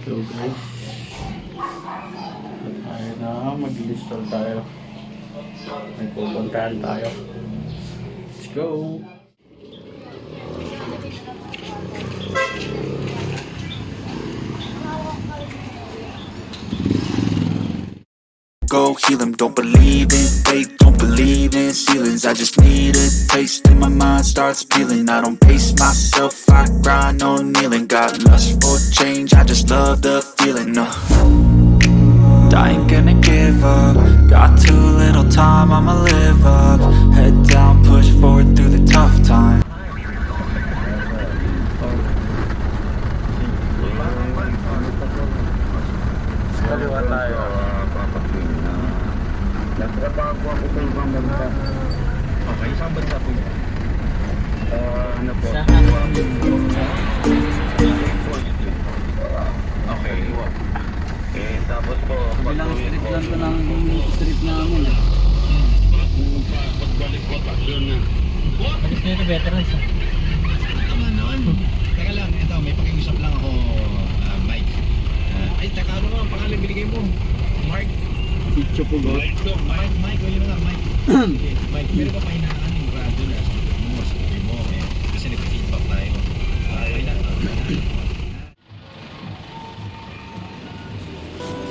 So guys, tayo na, mag-install tayo. May pupuntahan tayo. Let's go! Go heal them, don't believe in fate, don't believe in ceilings. I just need a taste and my mind starts peeling. I don't pace myself, I grind on kneeling. Got lust for change, I just love the feeling. I ain't gonna give up, got too little time, I'ma live up. Head down, push forward through the tough time. Kaliwa tayo. Nagtrabaho ako sa ibang bansa. Okay, isang bansa po yun. Ano po? Sa Okay. Tapos po, bilang street lang to ng street namin eh. pagbalik ko, doon na. Alis na ito, better na siya. Tama noon. Teka lang, ito, may pakiusap lang ako, Mike. Ay, teka, ano nga, ang pangalan binigay mo? Mark? Picho po go. Mike, yun lang, Mike. Okay, Mike, pero pa pahinaan yung radyo na sabi mo, kasi nag-feedback tayo. Okay na.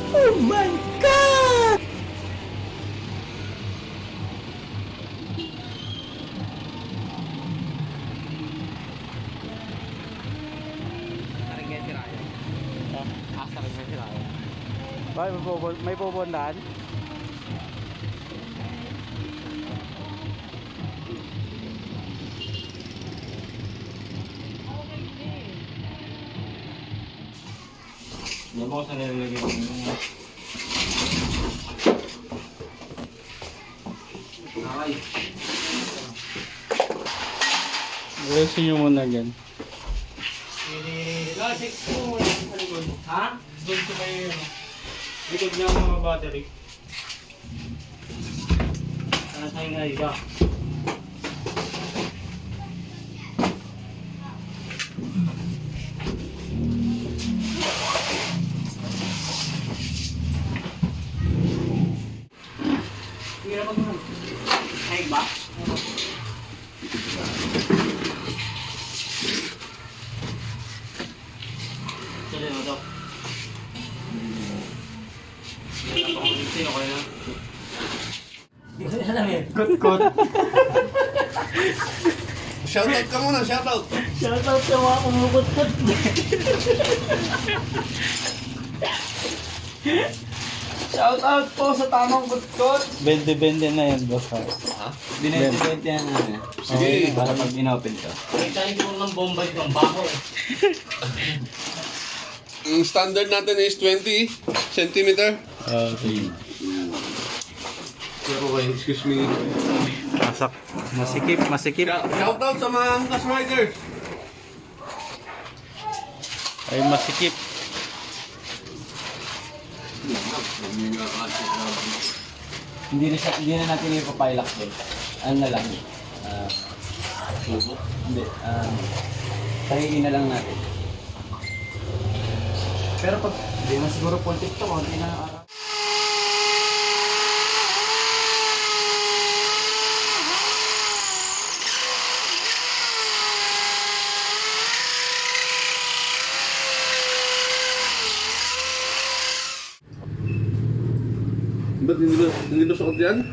Oh my God! Bakit may pupuntahan? Ano ko sa nilalagay mo? Okay. Resin nyo muna dyan. Logic po, ha? Doon sa may, likod niya ang mga battery. Saan nga iba? Ay ba? Sali mo to. Sino kayo na? Kut-kut. Shoutout ka muna, shoutout! Shoutout sa mga kumukut-kut. Shoutout po sa tamang kutkot! 20-20 na yan, boss. Ha? Binente-bente yan na yan. Sige. Para pag in-open ka. Kain ko ng bombay ng baho eh. Ang standard natin is 20 centimeter. Okay. Pero okay, excuse me. Masak. Masikip. Shout out sa mga Angkas Riders. Ay, masikip. Hindi na natin ipapilak doon. Ano na lang. Hindi. Tahiin na lang natin. Pero pag hindi na siguro politik to, hindi na araw. Ba't hindi na suot yan?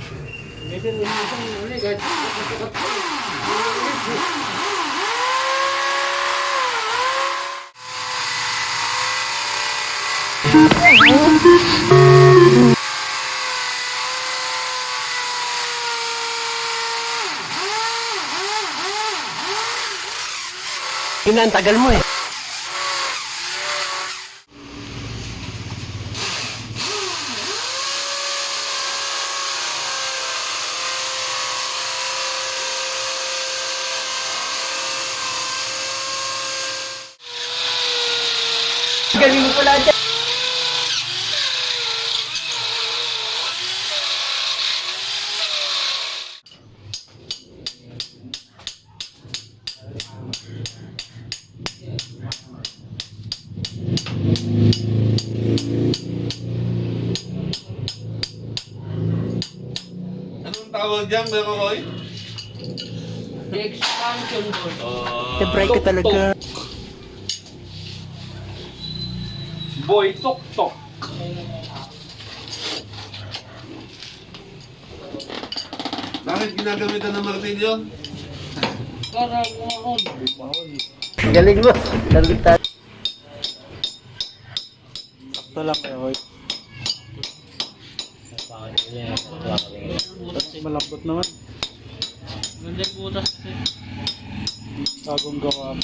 Yun na, ang tagal mo eh. Galing mo pala dyan. jam, meron ko Expansion board. Te-break ka talaga. Boy, tok-tok. Bakit ginagamitan ng martilyo? Para ako. Galing mo. Galing tayo. Sakto lang kayo, Hoy. Malambot naman. Nandiyan butas kasi. Bagong gawa.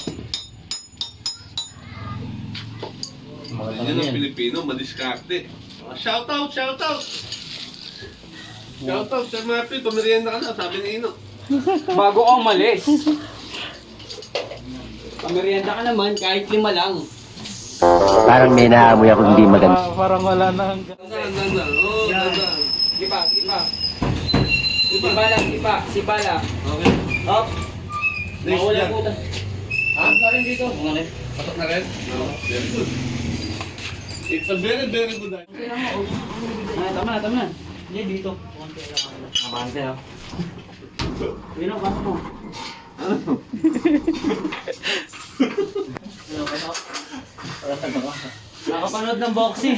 Yan ang Pilipino, madiskarte. Shout out, shout out! Shout out, Sir Martin, pamerienda ka na, sabi ni Ino. Bago ka umalis. Pamerienda ka naman, kahit 5 lang. Parang may naamoy ako hindi maganda. Parang wala na hanggang. Ganda. Oo, ganda. Ipa. Sipa lang. Okay. Hop. Next Mawala yan. butas. Ha? Na rin dito. Patok na rin? No, very good. It's a very, very good idea. Tama na. Hindi, dito. Konti lang. Abante ha. Yun ang pasok mo. Nakapanood ng boxing.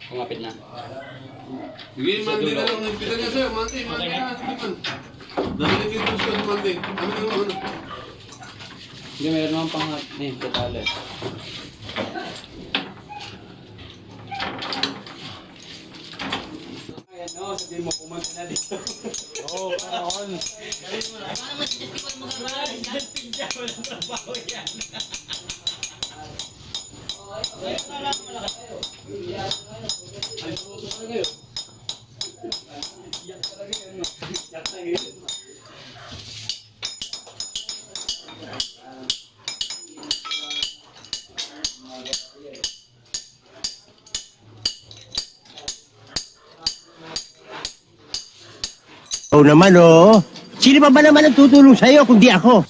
Kumapit na. Sige, Monday na lang. Nagpitan na sir, Monday na. Dahil dito sa Monday. Ano yung ano? Hindi, meron naman pang katalo. Ayan o, sabihin mo, pumunta na dito. Oo, parang. Oo naman, oo. Sino ba naman ang tutulong sa'yo kundi ako?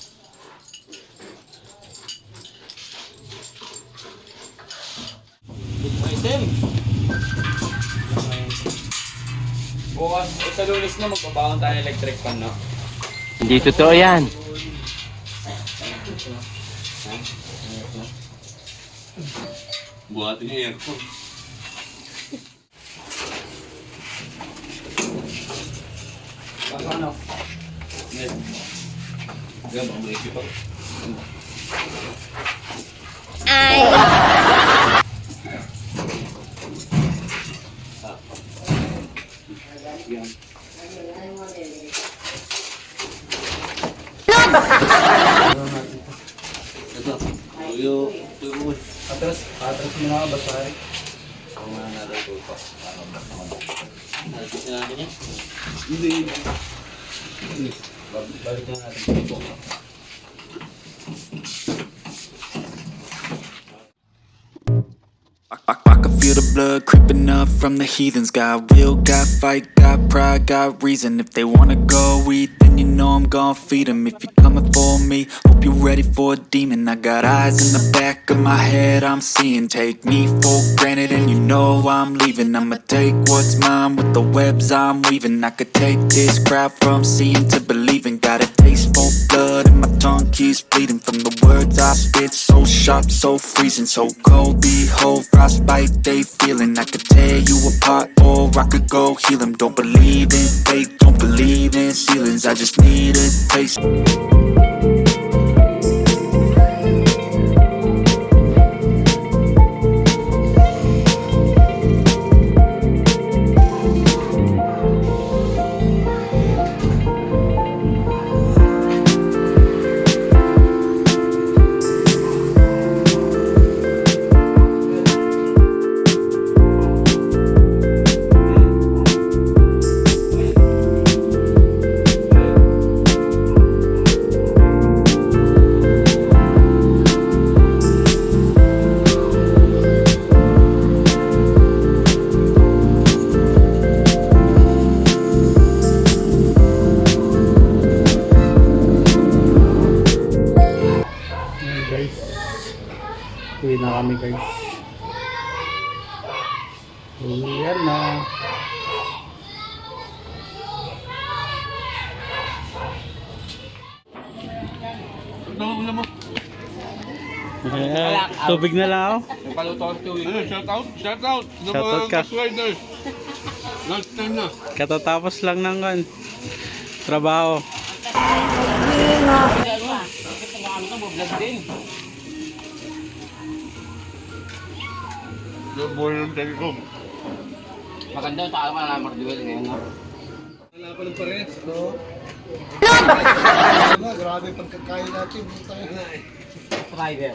Item. Bukas, sa Lunes na magbabaon tayo electric fan, no? Hindi totoo yan. Buhatin yung aircon. Baka ano? Yan. Yan, baka maisip ako. Ito. Tuyo. Atras mo na ka, Bahay. Ang mga natin ito. Nalagis na natin yan. Hindi. Balik na natin ito. I can feel the blood creeping up from the heathens. Got will, got fight, got pride, got reason. If they wanna go eat, then you know I'm gon' feed them. If you're coming for me, hope you're ready for a demon. I got eyes in the back of my head, I'm seeing. Take me for granted and you know I'm leaving. I'ma take what's mine with the webs I'm weaving. I could take this crowd from seeing to believing. Got a taste for blood and my tongue keeps bleeding. From the words I spit, so sharp, so freezing. So cold, behold, frostbite they feeling. I could tear you apart or I could go heal them. Don't believe in fate, don't believe in ceilings. I just need a taste. kami guys. Yan na. Ano mo? Tubig na lang ako. Shout out! Shout out! Shoutout ka. Riders. Lunch time na. Katatapos lang ng trabaho. Yung buhay ng telecom. Maganda yung takal ka na Marduel ngayon. Wala pa ng pares. Grabe pagkakain natin. Rider.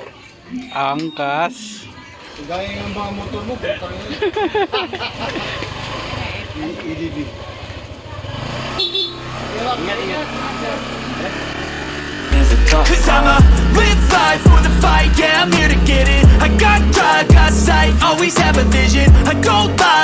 Angkas. Gaya ng mga motor mo. EDB. Cause I'ma live life for the fight, yeah, I'm here to get it. I got drive, got sight, always have a vision. I go live